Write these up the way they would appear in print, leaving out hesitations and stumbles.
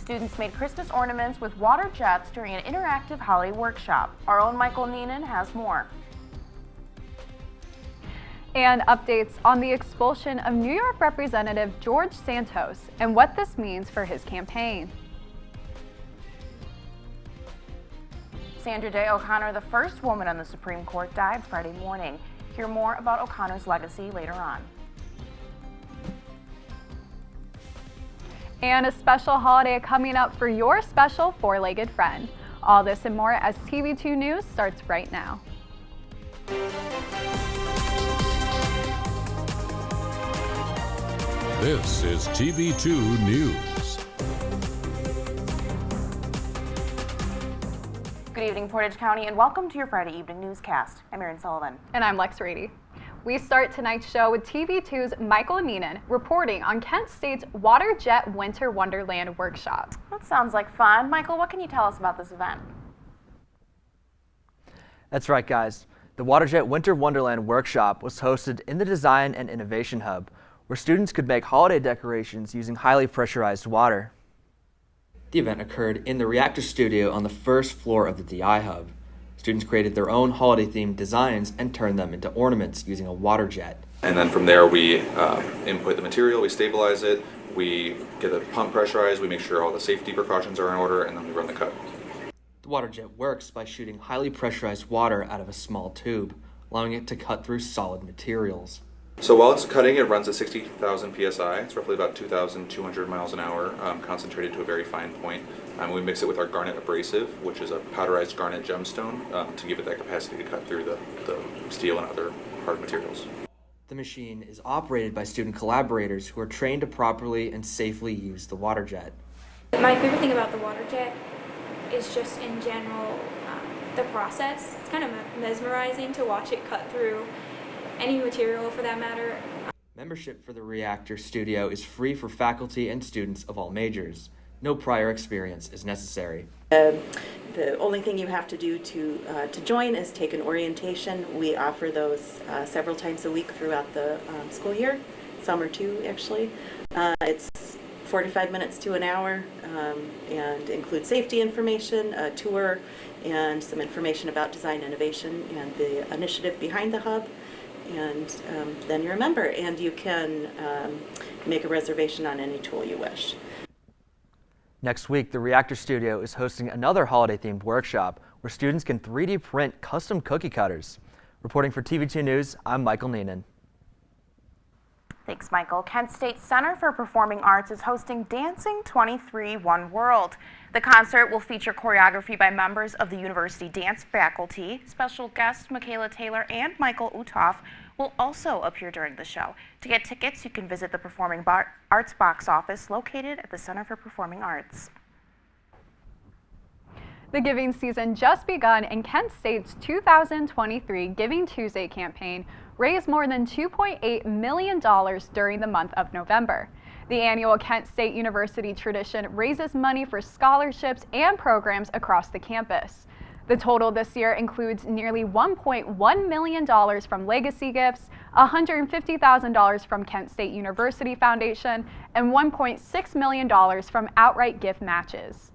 Students made Christmas ornaments with water jets during an interactive holiday workshop. Our own Michael Neenan has more. And updates on the expulsion of New York Representative George Santos and what this means for his campaign. Sandra Day O'Connor, the first woman on the Supreme Court, died Friday morning. Hear more about O'Connor's legacy later on. And a special holiday coming up for your special four-legged friend. All this and more as TV2 News starts right now. This is TV2 News. Good evening, Portage County, and welcome to your Friday evening newscast. I'm Erin Sullivan. And I'm Lex Rady. We start tonight's show with TV2's Michael Neenan reporting on Kent State's Water Jet Winter Wonderland workshop. That sounds like fun. Michael, what can you tell us about this event? That's right, guys. The Water Jet Winter Wonderland workshop was hosted in the Design and Innovation Hub, where students could make holiday decorations using highly pressurized water. The event occurred in the reactor studio on the first floor of the DI Hub. Students created their own holiday-themed designs and turned them into ornaments using a water jet. And then from there we input the material, we stabilize it, we get the pump pressurized, we make sure all the safety precautions are in order, and then we run the cut. The water jet works by shooting highly pressurized water out of a small tube, allowing it to cut through solid materials. So while it's cutting, it runs at 60,000 psi. It's roughly about 2,200 miles an hour, concentrated to a very fine point. We mix it with our garnet abrasive, which is a powderized garnet gemstone, to give it that capacity to cut through the steel and other hard materials. The machine is operated by student collaborators who are trained to properly and safely use the water jet. My favorite thing about the water jet is just in general the process. It's kind of mesmerizing to watch it cut through any material for that matter. Membership for the reactor studio is free for faculty and students of all majors. No prior experience is necessary. The only thing you have to do to join is take an orientation. We offer those several times a week throughout the school year, summer too actually. It's 45 minutes to an hour and includes safety information, a tour, and some information about design innovation and the initiative behind the hub. And then you're a member, and you can make a reservation on any tool you wish. Next week, the Reactor Studio is hosting another holiday-themed workshop where students can 3D print custom cookie cutters. Reporting for TV2 News, I'm Michael Neenan. Thanks, Michael. Kent State Center for Performing Arts is hosting Dancing 23 One World. The concert will feature choreography by members of the university dance faculty. Special guests Michaela Taylor and Michael Utoff will also appear during the show. To get tickets, you can visit the Performing Arts box office located at the Center for Performing Arts. The giving season just begun, and Kent State's 2023 Giving Tuesday campaign raised more than $2.8 million during the month of November. The annual Kent State University tradition raises money for scholarships and programs across the campus. The total this year includes nearly $1.1 million from legacy gifts, $150,000 from Kent State University Foundation, and $1.6 million from outright gift matches.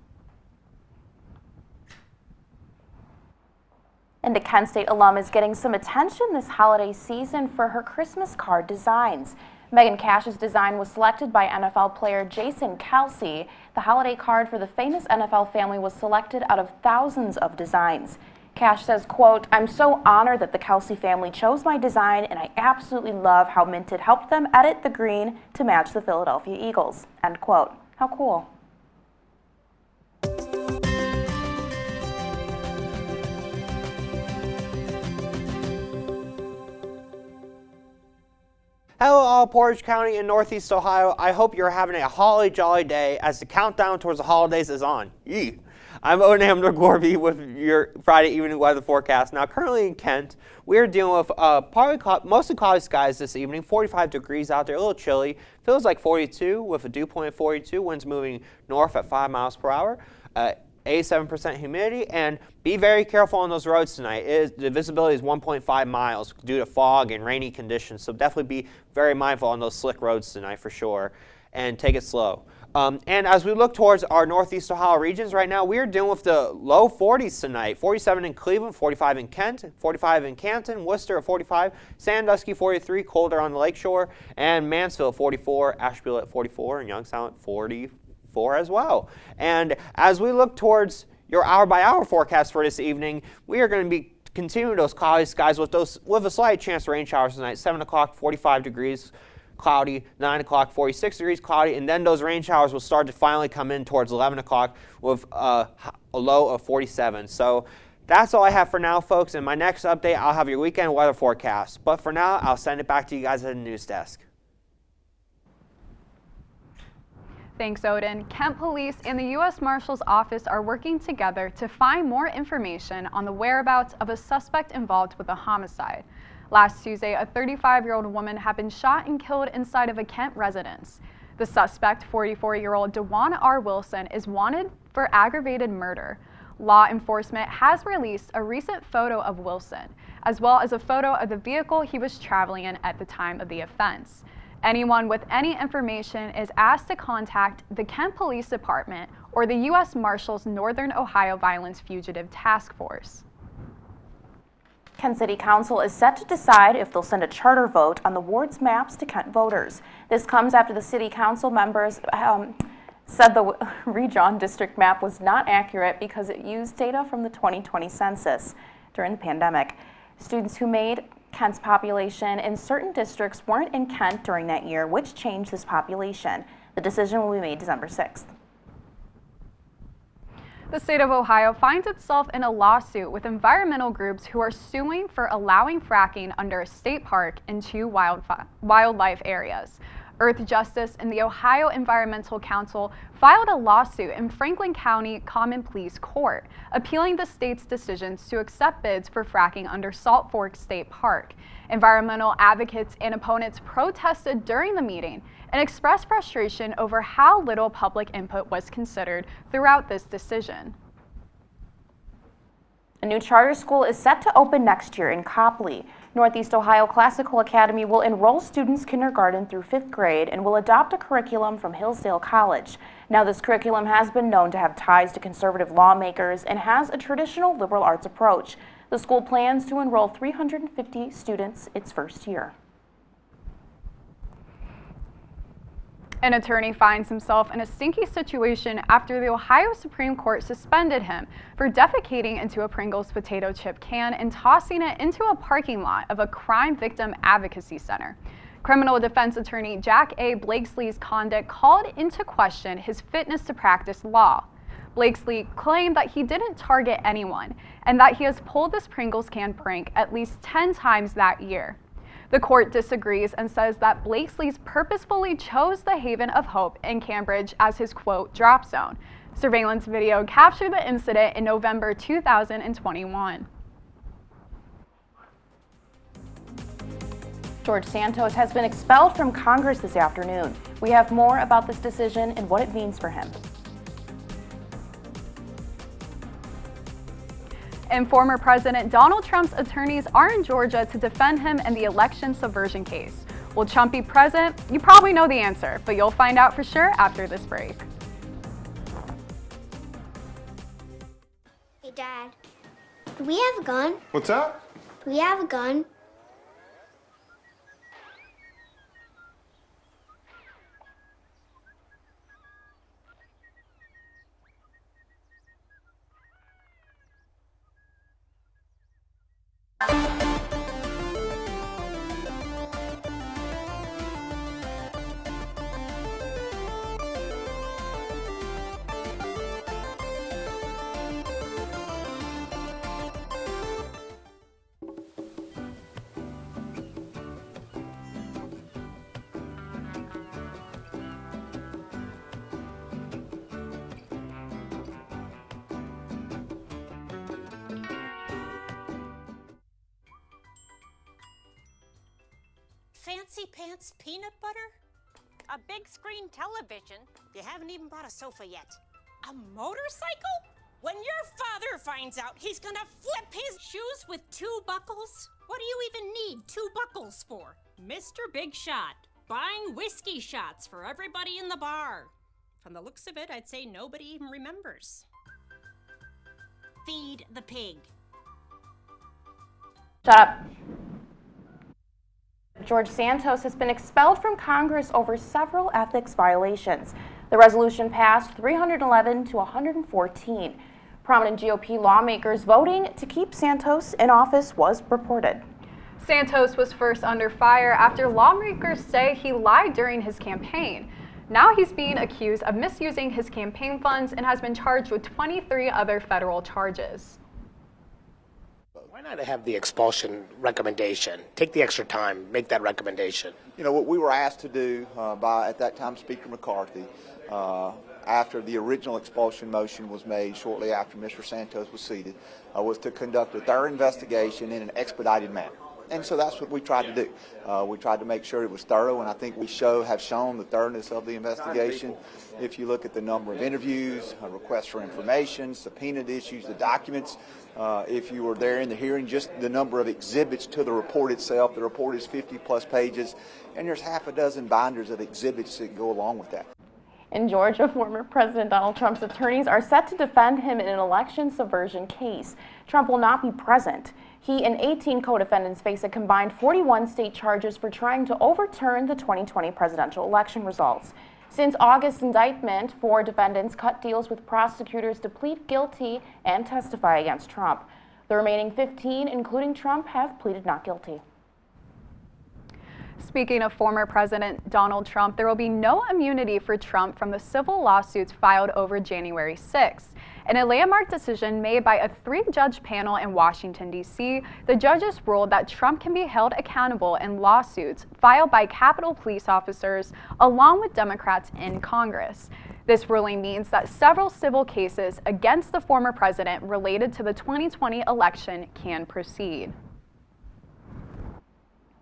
And a Kent State alum is getting some attention this holiday season for her Christmas card designs. Megan Cash's design was selected by NFL player Jason Kelsey. The holiday card for the famous NFL family was selected out of thousands of designs. Cash says, quote, "I'm so honored that the Kelsey family chose my design, and I absolutely love how Minted helped them edit the green to match the Philadelphia Eagles." End quote. How cool. Hello all, Portage County in Northeast Ohio. I hope you're having a holly jolly day as the countdown towards the holidays is on. Yee. I'm Onam Gorby with your Friday evening weather forecast. Now currently in Kent, we are dealing with mostly cloudy skies this evening, 45 degrees out there, a little chilly. Feels like 42 with a dew point of 42, winds moving north at 5 miles per hour. 87% humidity, and be very careful on those roads tonight. The visibility is 1.5 miles due to fog and rainy conditions, so definitely be very mindful on those slick roads tonight for sure. and take it slow. And as we look towards our Northeast Ohio regions right now, we are dealing with the low 40s tonight. 47 in Cleveland, 45 in Kent, 45 in Canton, Worcester at 45, Sandusky 43, colder on the lakeshore, and Mansfield 44, Asheville at 44, and Youngstown at 44 as well. And as we look towards your hour-by-hour forecast for this evening, we are going to be continuing those cloudy skies with a slight chance of rain showers tonight. 7 o'clock, 45 degrees. Cloudy, 9 o'clock, 46 degrees cloudy, and then those rain showers will start to finally come in towards 11 o'clock with a low of 47. So that's all I have for now, folks. In my next update, I'll have your weekend weather forecast. But for now, I'll send it back to you guys at the news desk. Thanks, Odin. Kent Police and the U.S. Marshal's Office are working together to find more information on the whereabouts of a suspect involved with a homicide. Last Tuesday, a 35-year-old woman had been shot and killed inside of a Kent residence. The suspect, 44-year-old DeJuan R. Wilson, is wanted for aggravated murder. Law enforcement has released a recent photo of Wilson, as well as a photo of the vehicle he was traveling in at the time of the offense. Anyone with any information is asked to contact the Kent Police Department or the U.S. Marshal's Northern Ohio Violence Fugitive Task Force. Kent City Council is set to decide if they'll send a charter vote on the ward's maps to Kent voters. This comes after the City Council members said the Rejohn District map was not accurate because it used data from the 2020 census during the pandemic. Students who made Kent's population in certain districts weren't in Kent during that year, which changed this population. The decision will be made December 6th. The state of Ohio finds itself in a lawsuit with environmental groups who are suing for allowing fracking under a state park in 2 wildlife areas. Earth Justice and the Ohio Environmental Council filed a lawsuit in Franklin County Common Pleas Court, appealing the state's decisions to accept bids for fracking under Salt Fork State Park. Environmental advocates and opponents protested during the meeting and expressed frustration over how little public input was considered throughout this decision. A new charter school is set to open next year in Copley. Northeast Ohio Classical Academy will enroll students kindergarten through 5th grade and will adopt a curriculum from Hillsdale College. Now, this curriculum has been known to have ties to conservative lawmakers and has a traditional liberal arts approach. The school plans to enroll 350 students its first year. An attorney finds himself in a stinky situation after the Ohio Supreme Court suspended him for defecating into a Pringles potato chip can and tossing it into a parking lot of a crime victim advocacy center. Criminal defense attorney Jack A. Blakesley's conduct called into question his fitness to practice law. Blakesley claimed that he didn't target anyone and that he has pulled this Pringles can prank at least 10 times that year. The court disagrees and says that Blakesley's purposefully chose the Haven of Hope in Cambridge as his, quote, drop zone. Surveillance video captured the incident in November 2021. George Santos has been expelled from Congress this afternoon. We have more about this decision and what it means for him. And former President Donald Trump's attorneys are in Georgia to defend him in the election subversion case. Will Trump be president? You probably know the answer, but you'll find out for sure after this break. Hey, Dad, do we have a gun? What's that? Do we have a gun? Fancy pants peanut butter? A big screen television? You haven't even bought a sofa yet. A motorcycle? When your father finds out, he's gonna flip his shoes with 2 buckles? What do you even need 2 buckles for? Mr. Big Shot, buying whiskey shots for everybody in the bar. From the looks of it, I'd say nobody even remembers. Feed the pig. Shut up. George Santos has been expelled from Congress over several ethics violations. The resolution passed 311 to 114. Prominent GOP lawmakers voting to keep Santos in office was reported. Santos was first under fire after lawmakers say he lied during his campaign. Now he's being accused of misusing his campaign funds and has been charged with 23 other federal charges. Why not have the expulsion recommendation? Take the extra time, make that recommendation. You know, what we were asked to do by, at that time, Speaker McCarthy, after the original expulsion motion was made shortly after Mr. Santos was seated, was to conduct a thorough investigation in an expedited manner. And so that's what we tried to do. We tried to make sure it was thorough, and I think we have shown the thoroughness of the investigation. If you look at the number of interviews, requests for information, subpoenaed issues, the documents, if you were there in the hearing, just the number of exhibits to the report itself. The report is 50-plus pages, and there's half a dozen binders of exhibits that go along with that. In Georgia, former President Donald Trump's attorneys are set to defend him in an election subversion case. Trump will not be present. He and 18 co-defendants face a combined 41 state charges for trying to overturn the 2020 presidential election results. Since August's indictment, 4 defendants cut deals with prosecutors to plead guilty and testify against Trump. The remaining 15, including Trump, have pleaded not guilty. Speaking of former President Donald Trump, there will be no immunity for Trump from the civil lawsuits filed over January 6th. In a landmark decision made by a 3-judge panel in Washington, D.C., the judges ruled that Trump can be held accountable in lawsuits filed by Capitol police officers along with Democrats in Congress. This ruling means that several civil cases against the former president related to the 2020 election can proceed.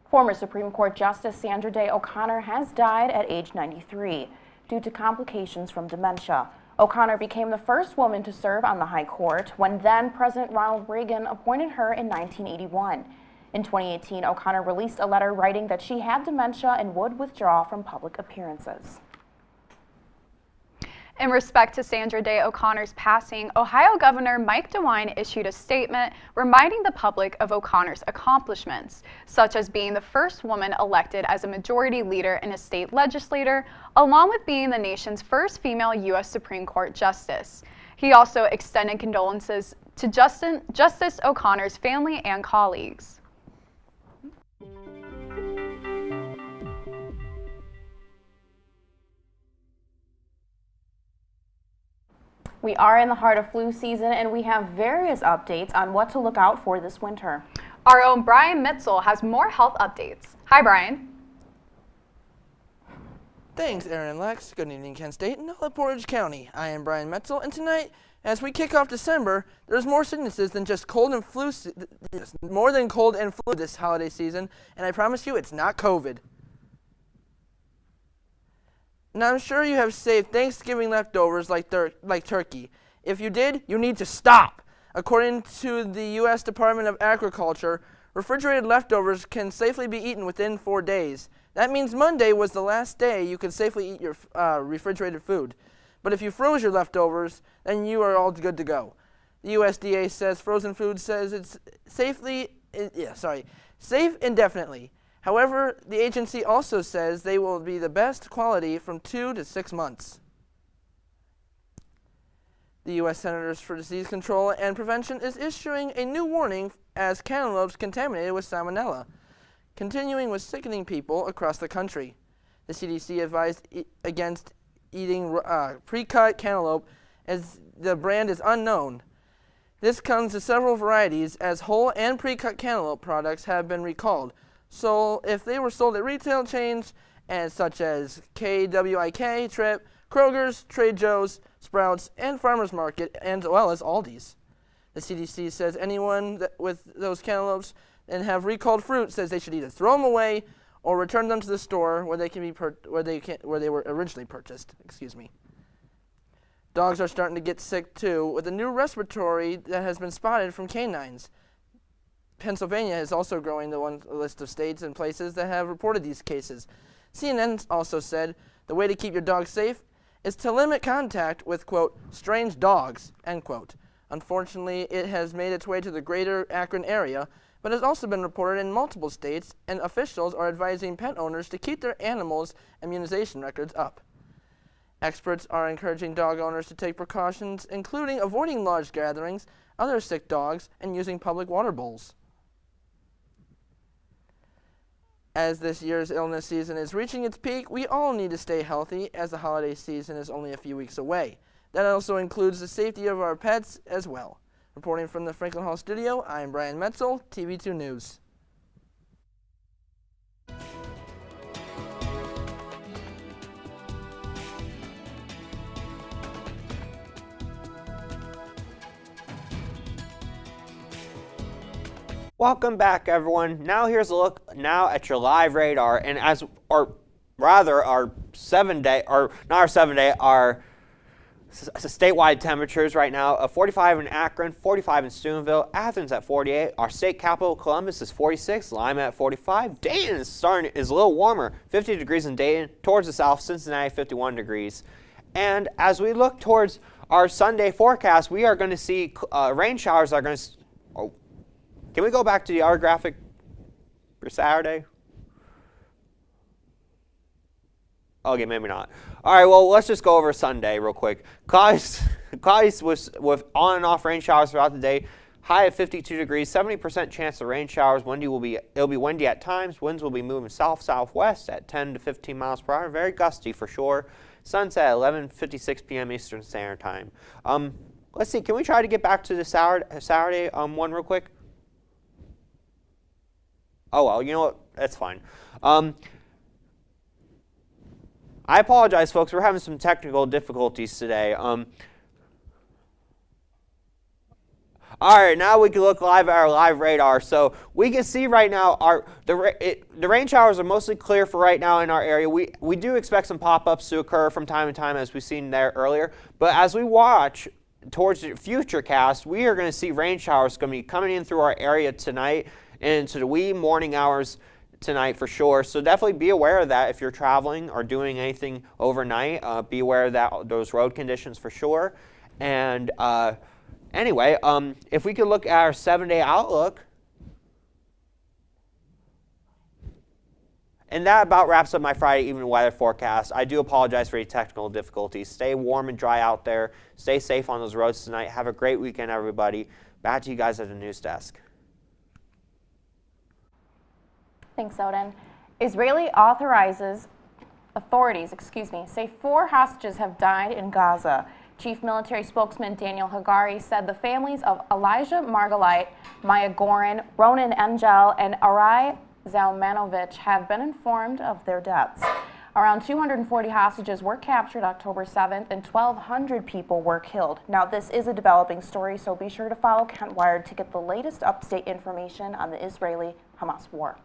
Former Supreme Court Justice Sandra Day O'Connor has died at age 93 due to complications from dementia. O'Connor became the first woman to serve on the High Court when then-President Ronald Reagan appointed her in 1981. In 2018, O'Connor released a letter writing that she had dementia and would withdraw from public appearances. In respect to Sandra Day O'Connor's passing, Ohio Governor Mike DeWine issued a statement reminding the public of O'Connor's accomplishments, such as being the first woman elected as a majority leader in a state legislature, along with being the nation's first female U.S. Supreme Court justice. He also extended condolences to Justice O'Connor's family and colleagues. We are in the heart of flu season, and we have various updates on what to look out for this winter. Our own Brian Mitzel has more health updates. Hi, Brian. Thanks, Aaron and Lex. Good evening, Kent State and all of Portage County. I am Brian Mitzel, and tonight, as we kick off December, there's more sicknesses than just cold and flu, more than cold and flu this holiday season, and I promise you it's not COVID. Now, I'm sure you have saved Thanksgiving leftovers like turkey. If you did, you need to stop. According to the U.S. Department of Agriculture, refrigerated leftovers can safely be eaten within 4 days. That means Monday was the last day you could safely eat your refrigerated food. But if you froze your leftovers, then you are all good to go. The USDA says frozen food says it's safe indefinitely. However, the agency also says they will be the best quality from 2 to 6 months. The U.S. Centers for Disease Control and Prevention is issuing a new warning as cantaloupes contaminated with salmonella, continuing with sickening people across the country. The CDC advised against eating pre-cut cantaloupe as the brand is unknown. This comes to several varieties as whole and pre-cut cantaloupe products have been recalled. So if they were sold at retail chains such as KWIK, Trip, Kroger's, Trade Joe's, Sprouts, and Farmers Market, as well as Aldi's. The CDC says anyone with those cantaloupes and have recalled fruit says they should either throw them away or return them to the store where they were originally purchased. Dogs are starting to get sick too, with a new respiratory that has been spotted from canines. Pennsylvania is also growing the list of states and places that have reported these cases. CNN also said the way to keep your dog safe is to limit contact with, quote, strange dogs, end quote. Unfortunately, it has made its way to the greater Akron area, but has also been reported in multiple states, and officials are advising pet owners to keep their animals' immunization records up. Experts are encouraging dog owners to take precautions, including avoiding large gatherings, other sick dogs, and using public water bowls. As this year's illness season is reaching its peak, we all need to stay healthy as the holiday season is only a few weeks away. That also includes the safety of our pets as well. Reporting from the Franklin Hall studio, I'm Brian Metzel, TV2 News. Welcome back, everyone. Now here's a look now at your live radar, and our 7-day, or not our 7-day, our statewide temperatures right now: 45 in Akron, 45 in Steubenville, Athens at 48. Our state capital, Columbus, is 46. Lima at 45. Dayton is a little warmer, 50 degrees in Dayton. Towards the south, Cincinnati 51 degrees. And as we look towards our Sunday forecast, we are going to see rain showers are going to. Can we go back to the other graphic for Saturday? Okay, maybe not. All right, well, let's just go over Sunday real quick. Cloudy with on and off rain showers throughout the day. High of 52 degrees, 70% chance of rain showers. It'll be windy at times. Winds will be moving south-southwest at 10 to 15 miles per hour. Very gusty for sure. Sunset at 11:56 p.m. Eastern Standard Time. Let's see. Can we try to get back to the Saturday one real quick? Oh, well, you know what? That's fine. I apologize, folks. We're having some technical difficulties today. All right, now we can look live at our live radar. So we can see right now the rain showers are mostly clear for right now in our area. We do expect some pop-ups to occur from time to time, as we've seen there earlier. But as we watch towards the future cast, we are going to see rain showers going to be coming in through our area tonight and into the wee morning hours tonight for sure. So definitely be aware of that if you're traveling or doing anything overnight. Be aware of those road conditions for sure. And anyway, if we could look at our 7-day outlook. And that about wraps up my Friday evening weather forecast. I do apologize for any technical difficulties. Stay warm and dry out there. Stay safe on those roads tonight. Have a great weekend, everybody. Back to you guys at the news desk. Thanks, Odin. Israeli authorities say 4 hostages have died in Gaza. Chief military spokesman Daniel Hagari said the families of Elijah Margalite, Maya Gorin, Ronan Engel, and Arai Zalmanovich have been informed of their deaths. Around 240 hostages were captured October 7th and 1,200 people were killed. Now, this is a developing story, so be sure to follow Kent Wired to get the latest up-to-date information on the Israeli-Hamas war.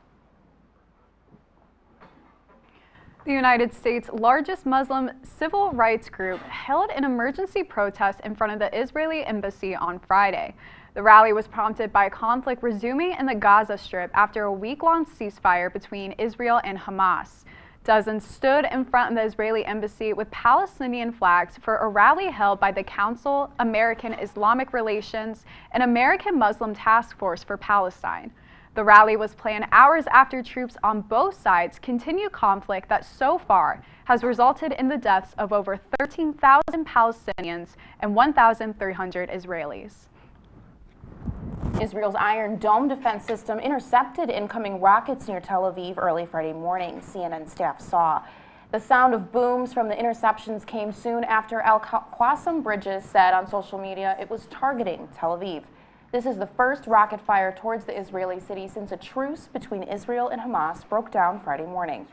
The United States' largest Muslim civil rights group held an emergency protest in front of the Israeli embassy on Friday. The rally was prompted by conflict resuming in the Gaza Strip after a week-long ceasefire between Israel and Hamas. Dozens stood in front of the Israeli embassy with Palestinian flags for a rally held by the Council, American Islamic Relations, and American Muslim Task Force for Palestine. The rally was planned hours after troops on both sides continue conflict that so far has resulted in the deaths of over 13,000 Palestinians and 1,300 Israelis. Israel's Iron Dome defense system intercepted incoming rockets near Tel Aviv early Friday morning, CNN staff saw. The sound of booms from the interceptions came soon after Al-Qassam Bridges said on social media it was targeting Tel Aviv. This is the first rocket fire towards the Israeli city since a truce between Israel and Hamas broke down Friday morning.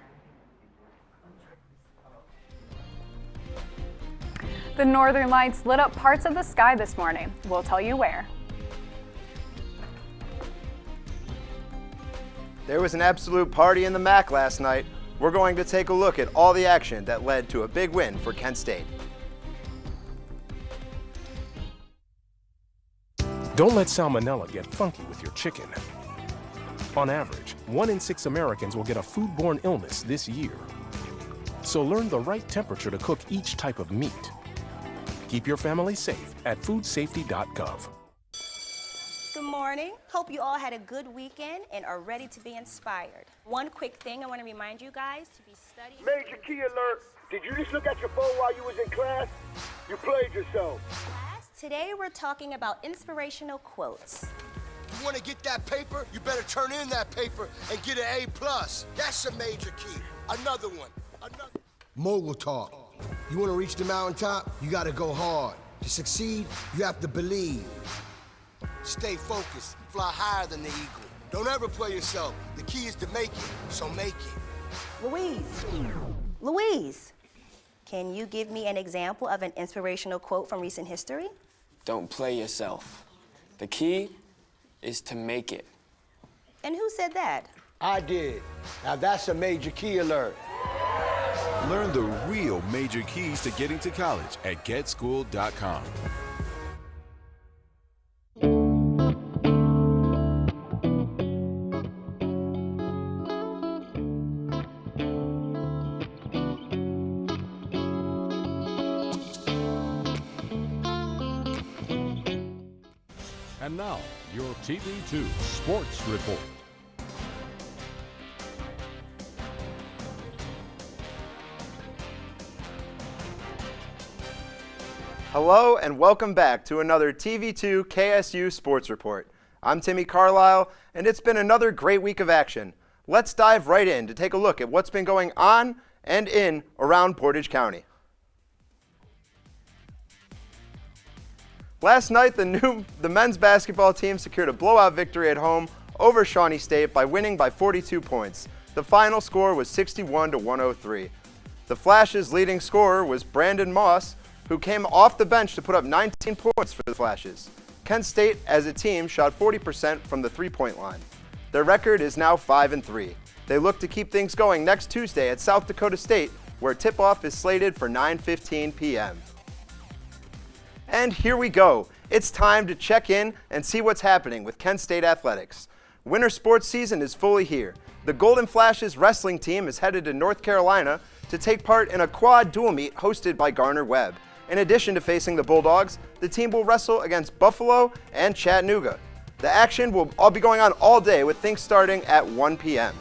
The Northern Lights lit up parts of the sky this morning. We'll tell you where. There was an absolute party in the MAC last night. We're going to take a look at all the action that led to a big win for Kent State. Don't let salmonella get funky with your chicken. On average, 1 in 6 Americans will get a foodborne illness this year. So learn the right temperature to cook each type of meat. Keep your family safe at foodsafety.gov. Good morning. Hope you all had a good weekend and are ready to be inspired. One quick thing I want to remind you guys to be studying. Major key alert. Did you just look at your phone while you was in class? You played yourself. Class, today we're talking about inspirational quotes. You want to get that paper? You better turn in that paper and get an A+. That's a major key. Another one. Mogul talk. You want to reach the mountaintop? You got to go hard. To succeed, you have to believe. Stay focused. Fly higher than the eagle. Don't ever play yourself. The key is to make it, so make it. Louise, can you give me an example of an inspirational quote from recent history? Don't play yourself. The key is to make it. And who said that? I did. Now that's a major key alert. Learn the real major keys to getting to college at getschool.com. And now, your TV2 Sports Report. Hello and welcome back to another TV2 KSU Sports Report. I'm Timmy Carlisle, and it's been another great week of action. Let's dive right in to take a look at what's been going on and in around Portage County. Last night, the men's basketball team secured a blowout victory at home over Shawnee State by winning by 42 points. The final score was 61-103. The Flash's leading scorer was Brandon Moss, who came off the bench to put up 19 points for the Flashes. Kent State, as a team, shot 40% from the three-point line. Their record is now 5-3. They look to keep things going next Tuesday at South Dakota State, where tip-off is slated for 9:15 p.m. And here we go. It's time to check in and see what's happening with Kent State athletics. Winter sports season is fully here. The Golden Flashes wrestling team is headed to North Carolina to take part in a quad dual meet hosted by Garner Webb. In addition to facing the Bulldogs, the team will wrestle against Buffalo and Chattanooga. The action will all be going on all day with things starting at 1 p.m.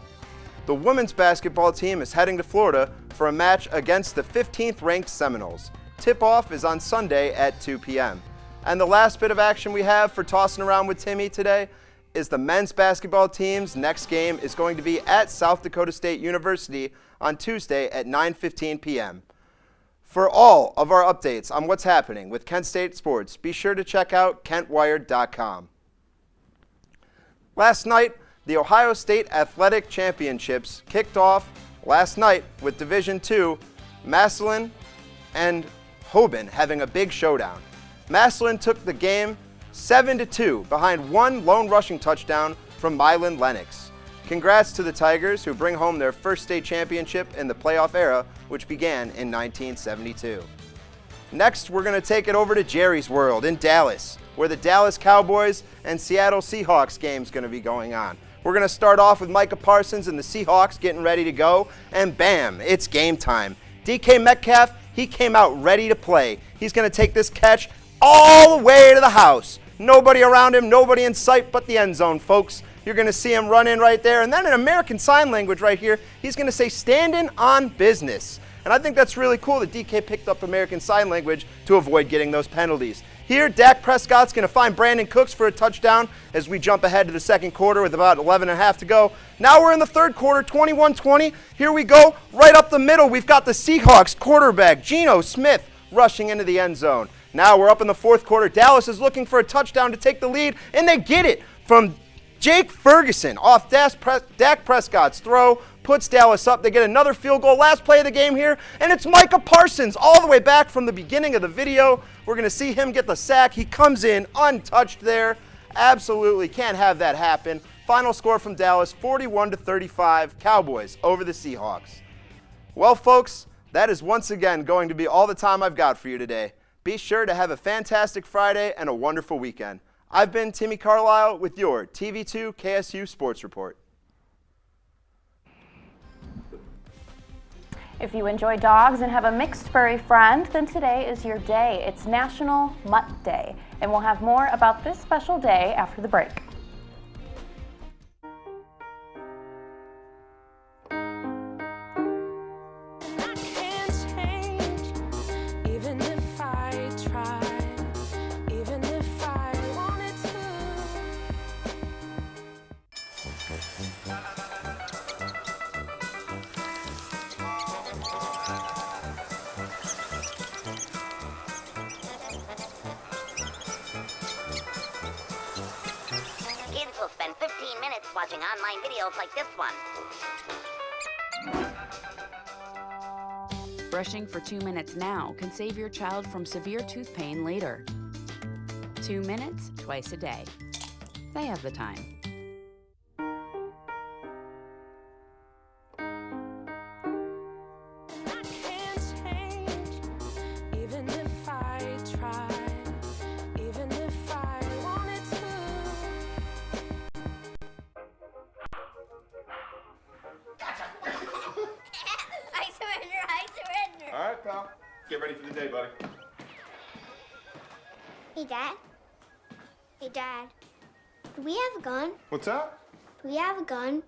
The women's basketball team is heading to Florida for a match against the 15th ranked Seminoles. Tip-off is on Sunday at 2 p.m. And the last bit of action we have for Tossing Around with Timmy today is the men's basketball team's next game is going to be at South Dakota State University on Tuesday at 9:15 p.m. For all of our updates on what's happening with Kent State sports, be sure to check out kentwired.com. Last night, the Ohio State Athletic Championships kicked off last night with Division II, Massillon and Hoban having a big showdown. Massillon took the game 7-2 behind one lone rushing touchdown from Mylan Lennox. Congrats to the Tigers, who bring home their first state championship in the playoff era, which began in 1972. Next, we're going to take it over to Jerry's World in Dallas, where the Dallas Cowboys and Seattle Seahawks game is going to be going on. We're going to start off with Micah Parsons and the Seahawks getting ready to go, and bam, it's game time. DK Metcalf, he came out ready to play. He's going to take this catch all the way to the house. Nobody around him, nobody in sight but the end zone, folks. You're going to see him run in right there. And then in American Sign Language right here, he's going to say, "Standing on business." And I think that's really cool that DK picked up American Sign Language to avoid getting those penalties. Here, Dak Prescott's going to find Brandon Cooks for a touchdown as we jump ahead to the second quarter with about 11.5 to go. Now we're in the third quarter, 21-20. Here we go. Right up the middle, we've got the Seahawks quarterback, Geno Smith, rushing into the end zone. Now we're up in the fourth quarter. Dallas is looking for a touchdown to take the lead, and they get it from Jake Ferguson off Dak Prescott's throw, puts Dallas up. They get another field goal. Last play of the game here, and it's Micah Parsons all the way back from the beginning of the video. We're going to see him get the sack. He comes in untouched there. Absolutely can't have that happen. Final score from Dallas, 41-35, Cowboys over the Seahawks. Well, folks, that is once again going to be all the time I've got for you today. Be sure to have a fantastic Friday and a wonderful weekend. I've been Timmy Carlisle with your TV2 KSU Sports Report. If you enjoy dogs and have a mixed furry friend, then today is your day. It's National Mutt Day, and we'll have more about this special day after the break. Kids will spend 15 minutes watching online videos like this one. Brushing for 2 minutes now can save your child from severe tooth pain later. 2 minutes twice a day. They have the time. All right, pal. Get ready for the day, buddy. Hey, Dad. Hey, Dad. Do we have a gun? What's that? Do we have a gun?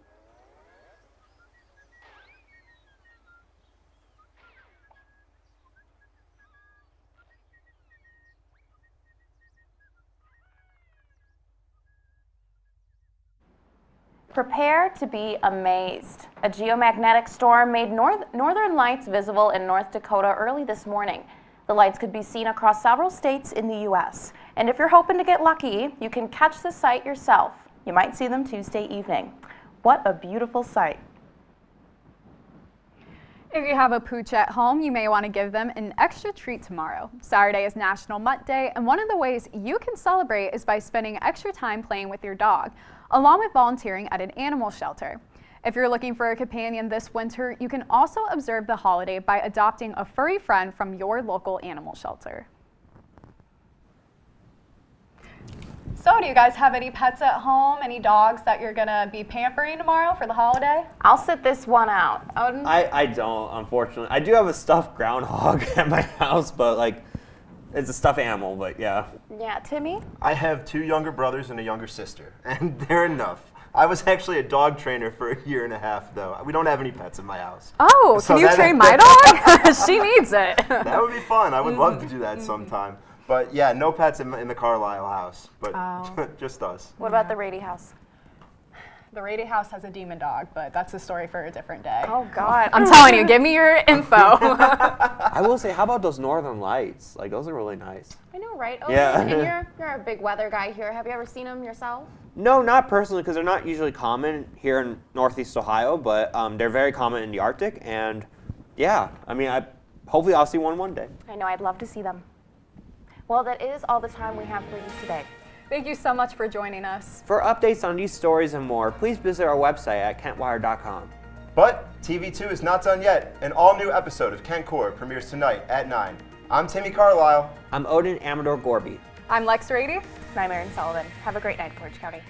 Prepare to be amazed. A geomagnetic storm made northern lights visible in North Dakota early this morning. The lights could be seen across several states in the U.S. And if you're hoping to get lucky, you can catch the sight yourself. You might see them Tuesday evening. What a beautiful sight. If you have a pooch at home, you may want to give them an extra treat tomorrow. Saturday is National Mutt Day, and one of the ways you can celebrate is by spending extra time playing with your dog, along with volunteering at an animal shelter. If you're looking for a companion this winter, you can also observe the holiday by adopting a furry friend from your local animal shelter. So, do you guys have any pets at home? Any dogs that you're gonna be pampering tomorrow for the holiday? I'll sit this one out. Odin? I don't, unfortunately. I do have a stuffed groundhog at my house, but like, it's a stuffed animal, but yeah. Yeah, Timmy? I have 2 younger brothers and a younger sister, and they're enough. I was actually a dog trainer for a year and a half, though. We don't have any pets in my house. Oh, So can you that- train my dog? She needs it. That would be fun. I would love to do that sometime. But yeah, no pets in the Carlisle house, but just us. What about the Rady house? The Rady house has a demon dog, but that's a story for a different day. Oh, God. I'm telling you, give me your info. I will say, how about those northern lights? Like, those are really nice. I know, right? Odin? Yeah. And you're a big weather guy here. Have you ever seen them yourself? No, not personally, because they're not usually common here in Northeast Ohio, but they're very common in the Arctic, and yeah, I mean, hopefully I'll see one day. I know, I'd love to see them. Well, that is all the time we have for you today. Thank you so much for joining us. For updates on these stories and more, please visit our website at kentwire.com. But TV2 is not done yet. An all-new episode of Kent Core premieres tonight at 9. I'm Timmy Carlisle. I'm Odin Amador Gorby. I'm Lex Rady. And I'm Erin Sullivan. Have a great night, Portage County.